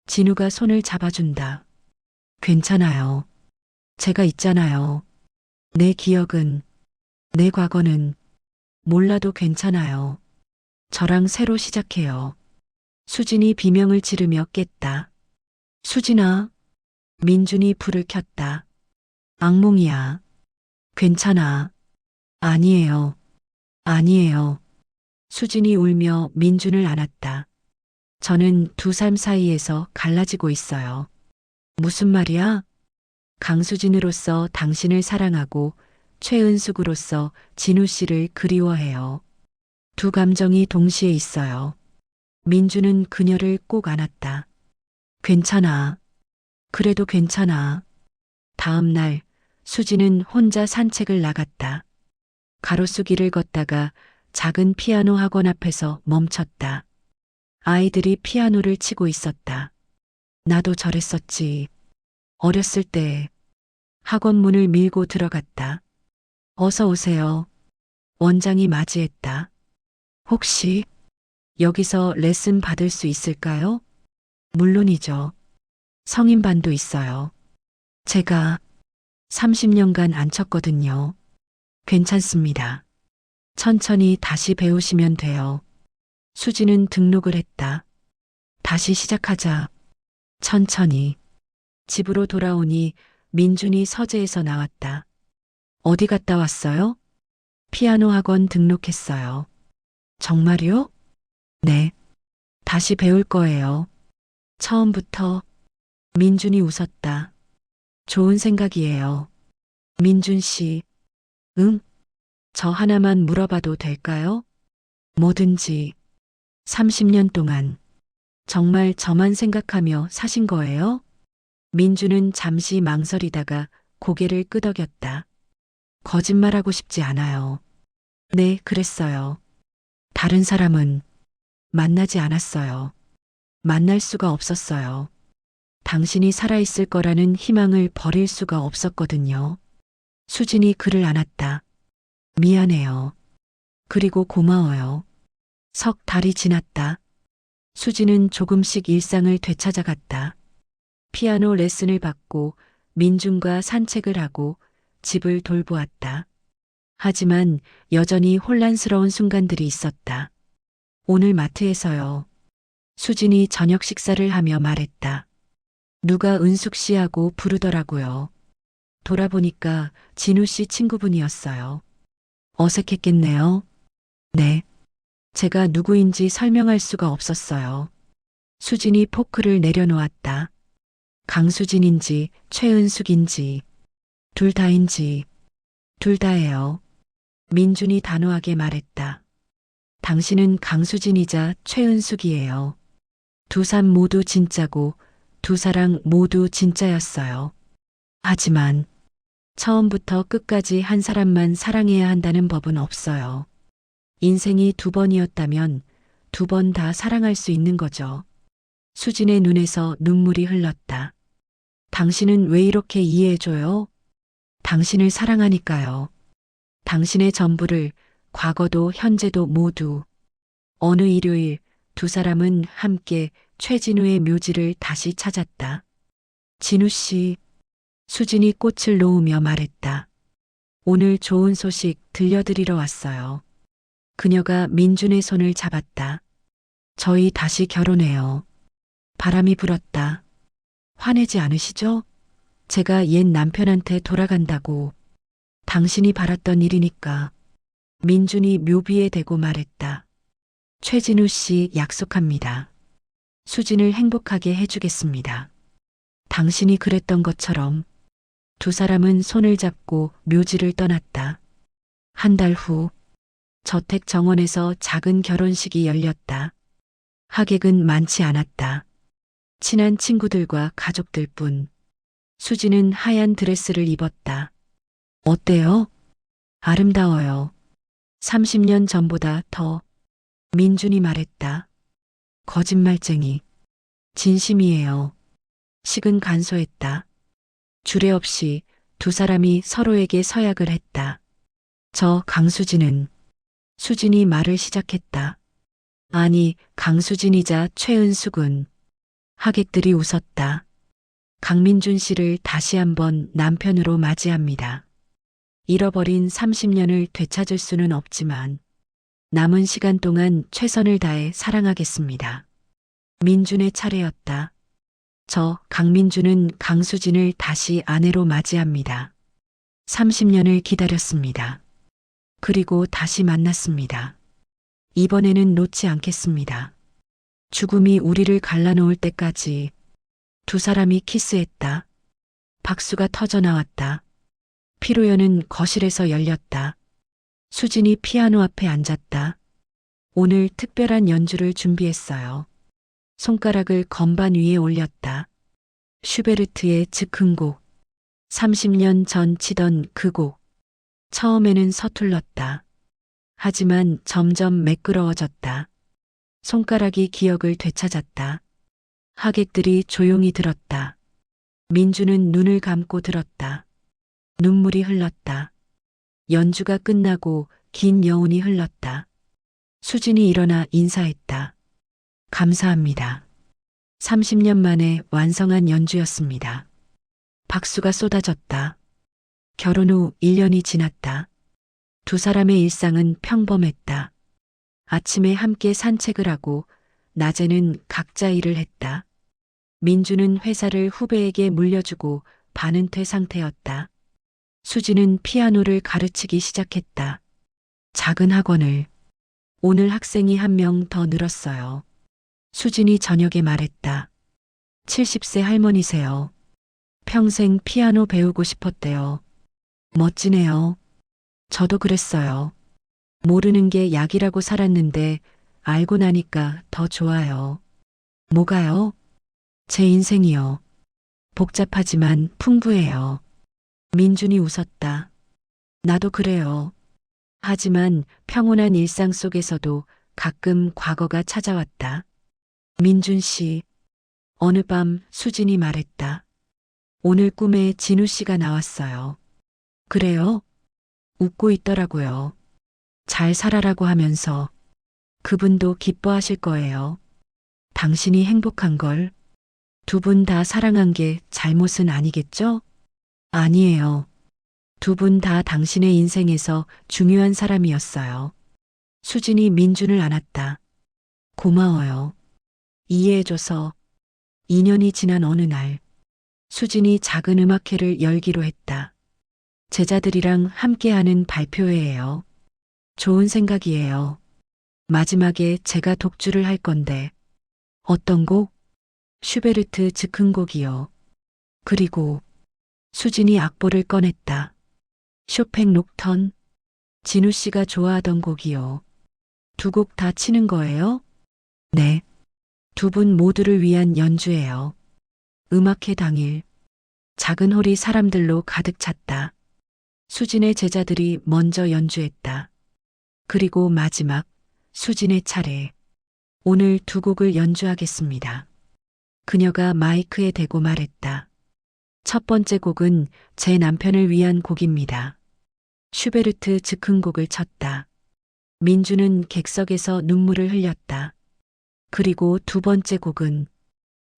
진우가 손을 잡아준다. 괜찮아요. 제가 있잖아요. 내 기억은, 내 과거는 몰라도 괜찮아요. 저랑 새로 시작해요. 수진이 비명을 지르며 깼다. 수진아. 민준이 불을 켰다. 악몽이야. 괜찮아. 아니에요. 아니에요. 수진이 울며 민준을 안았다. 저는 두 삶 사이에서 갈라지고 있어요. 무슨 말이야? 강수진으로서 당신을 사랑하고 최은숙으로서 진우 씨를 그리워해요. 두 감정이 동시에 있어요. 민주는 그녀를 꼭 안았다. 괜찮아. 그래도 괜찮아. 다음 날 수지는 혼자 산책을 나갔다. 가로수 길을 걷다가 작은 피아노 학원 앞에서 멈췄다. 아이들이 피아노를 치고 있었다. 나도 저랬었지. 어렸을 때. 학원 문을 밀고 들어갔다. 어서 오세요. 원장이 맞이했다. 혹시 여기서 레슨 받을 수 있을까요? 물론이죠. 성인반도 있어요. 제가 30년간 안 쳤거든요. 괜찮습니다. 천천히 다시 배우시면 돼요. 수지는 등록을 했다. 다시 시작하자. 천천히. 집으로 돌아오니 민준이 서재에서 나왔다. 어디 갔다 왔어요? 피아노 학원 등록했어요. 정말요? 네. 다시 배울 거예요. 처음부터. 민준이 웃었다. 좋은 생각이에요. 민준 씨. 응? 저 하나만 물어봐도 될까요? 뭐든지. 30년 동안 정말 저만 생각하며 사신 거예요? 민주는 잠시 망설이다가 고개를 끄덕였다. 거짓말하고 싶지 않아요. 네, 그랬어요. 다른 사람은 만나지 않았어요. 만날 수가 없었어요. 당신이 살아있을 거라는 희망을 버릴 수가 없었거든요. 수진이 그를 안았다. 미안해요. 그리고 고마워요. 석 달이 지났다. 수지는 조금씩 일상을 되찾아갔다. 피아노 레슨을 받고 민준과 산책을 하고 집을 돌보았다. 하지만 여전히 혼란스러운 순간들이 있었다. 오늘 마트에서요. 수진이 저녁 식사를 하며 말했다. 누가 은숙 씨하고 부르더라고요. 돌아보니까 진우 씨 친구분이었어요. 어색했겠네요. 네. 제가 누구인지 설명할 수가 없었어요. 수진이 포크를 내려놓았다. 강수진인지 최은숙인지 둘 다인지 둘 다예요. 민준이 단호하게 말했다. 당신은 강수진이자 최은숙이에요. 두 삶 모두 진짜고 두 사랑 모두 진짜였어요. 하지만 처음부터 끝까지 한 사람만 사랑해야 한다는 법은 없어요. 인생이 두 번이었다면 두 번 다 사랑할 수 있는 거죠. 수진의 눈에서 눈물이 흘렀다. 당신은 왜 이렇게 이해해줘요? 당신을 사랑하니까요. 당신의 전부를, 과거도 현재도 모두. 어느 일요일 두 사람은 함께 최진우의 묘지를 다시 찾았다. 진우 씨, 수진이 꽃을 놓으며 말했다. 오늘 좋은 소식 들려드리러 왔어요. 그녀가 민준의 손을 잡았다. 저희 다시 결혼해요. 바람이 불었다. 화내지 않으시죠? 제가 옛 남편한테 돌아간다고. 당신이 바랐던 일이니까. 민준이 묘비에 대고 말했다. 최진우 씨 약속합니다. 수진을 행복하게 해주겠습니다. 당신이 그랬던 것처럼. 두 사람은 손을 잡고 묘지를 떠났다. 한 달 후 저택 정원에서 작은 결혼식이 열렸다. 하객은 많지 않았다. 친한 친구들과 가족들뿐. 수지는 하얀 드레스를 입었다. 어때요? 아름다워요. 30년 전보다 더. 민준이 말했다. 거짓말쟁이. 진심이에요. 식은 간소했다. 주례 없이 두 사람이 서로에게 서약을 했다. 저 강수진은. 수진이 말을 시작했다. 아니, 강수진이자 최은숙은. 하객들이 웃었다. 강민준 씨를 다시 한번 남편으로 맞이합니다. 잃어버린 30년을 되찾을 수는 없지만 남은 시간 동안 최선을 다해 사랑하겠습니다. 민준의 차례였다. 저 강민준은 강수진을 다시 아내로 맞이합니다. 30년을 기다렸습니다. 그리고 다시 만났습니다. 이번에는 놓지 않겠습니다. 죽음이 우리를 갈라놓을 때까지. 두 사람이 키스했다. 박수가 터져 나왔다. 피로연은 거실에서 열렸다. 수진이 피아노 앞에 앉았다. 오늘 특별한 연주를 준비했어요. 손가락을 건반 위에 올렸다. 슈베르트의 즉흥곡. 30년 전 치던 그 곡. 처음에는 서툴렀다. 하지만 점점 매끄러워졌다. 손가락이 기억을 되찾았다. 하객들이 조용히 들었다. 민주는 눈을 감고 들었다. 눈물이 흘렀다. 연주가 끝나고 긴 여운이 흘렀다. 수진이 일어나 인사했다. 감사합니다. 30년 만에 완성한 연주였습니다. 박수가 쏟아졌다. 결혼 후 1년이 지났다. 두 사람의 일상은 평범했다. 아침에 함께 산책을 하고 낮에는 각자 일을 했다. 민주는 회사를 후배에게 물려주고 반은퇴 상태였다. 수지는 피아노를 가르치기 시작했다. 작은 학원을. 오늘 학생이 한 명 더 늘었어요. 수진이 저녁에 말했다. 70세 할머니세요. 평생 피아노 배우고 싶었대요. 멋지네요. 저도 그랬어요. 모르는 게 약이라고 살았는데 알고 나니까 더 좋아요. 뭐가요? 제 인생이요. 복잡하지만 풍부해요. 민준이 웃었다. 나도 그래요. 하지만 평온한 일상 속에서도 가끔 과거가 찾아왔다. 민준 씨. 어느 밤 수진이 말했다. 오늘 꿈에 진우 씨가 나왔어요. 그래요? 웃고 있더라고요. 잘 살아라고 하면서. 그분도 기뻐하실 거예요. 당신이 행복한 걸. 두 분 다 사랑한 게 잘못은 아니겠죠? 아니에요. 두 분 다 당신의 인생에서 중요한 사람이었어요. 수진이 민준을 안았다. 고마워요. 이해해줘서. 2년이 지난 어느 날, 수진이 작은 음악회를 열기로 했다. 제자들이랑 함께하는 발표회예요. 좋은 생각이에요. 마지막에 제가 독주를 할 건데. 어떤 곡? 슈베르트 즉흥곡이요. 그리고 수진이 악보를 꺼냈다. 쇼팽 녹턴. 진우 씨가 좋아하던 곡이요. 두 곡 다 치는 거예요? 네. 두 분 모두를 위한 연주예요. 음악회 당일. 작은 홀이 사람들로 가득 찼다. 수진의 제자들이 먼저 연주했다. 그리고 마지막 수진의 차례. 오늘 두 곡을 연주하겠습니다. 그녀가 마이크에 대고 말했다. 첫 번째 곡은 제 남편을 위한 곡입니다. 슈베르트 즉흥곡을 쳤다. 민주는 객석에서 눈물을 흘렸다. 그리고 두 번째 곡은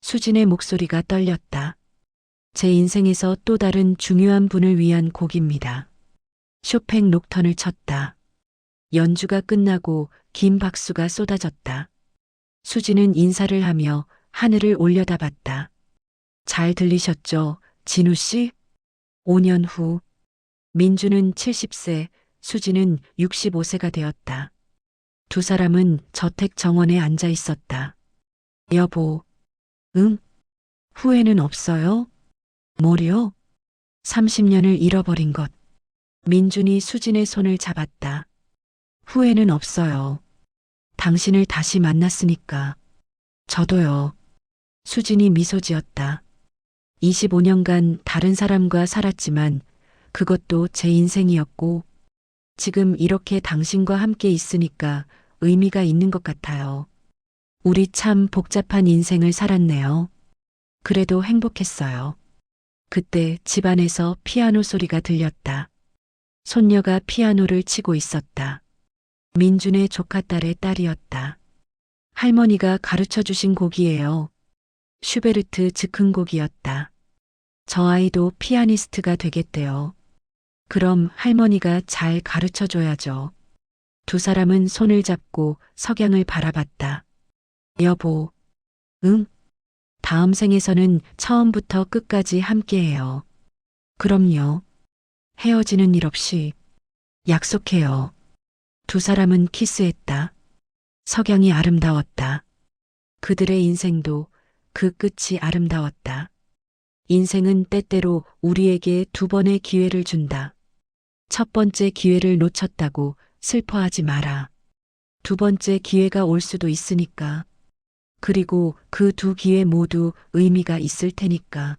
수진의 목소리가 떨렸다. 제 인생에서 또 다른 중요한 분을 위한 곡입니다. 쇼팽 녹턴을 쳤다. 연주가 끝나고 긴 박수가 쏟아졌다. 수진은 인사를 하며 하늘을 올려다봤다. 잘 들리셨죠, 진우 씨? 5년 후, 민주는 70세, 수진은 65세가 되었다. 두 사람은 저택 정원에 앉아 있었다. 여보, 응? 후회는 없어요? 뭐요? 30년을 잃어버린 것. 민준이 수진의 손을 잡았다. 후회는 없어요. 당신을 다시 만났으니까. 저도요. 수진이 미소 지었다. 25년간 다른 사람과 살았지만 그것도 제 인생이었고 지금 이렇게 당신과 함께 있으니까 의미가 있는 것 같아요. 우리 참 복잡한 인생을 살았네요. 그래도 행복했어요. 그때 집안에서 피아노 소리가 들렸다. 손녀가 피아노를 치고 있었다. 민준의 조카딸의 딸이었다. 할머니가 가르쳐 주신 곡이에요. 슈베르트 즉흥곡이었다. 저 아이도 피아니스트가 되겠대요. 그럼 할머니가 잘 가르쳐 줘야죠. 두 사람은 손을 잡고 석양을 바라봤다. 여보, 응? 다음 생에서는 처음부터 끝까지 함께해요. 그럼요. 헤어지는 일 없이 약속해요. 두 사람은 키스했다. 석양이 아름다웠다. 그들의 인생도 그 끝이 아름다웠다. 인생은 때때로 우리에게 두 번의 기회를 준다. 첫 번째 기회를 놓쳤다고 슬퍼하지 마라. 두 번째 기회가 올 수도 있으니까. 그리고 그 두 기회 모두 의미가 있을 테니까.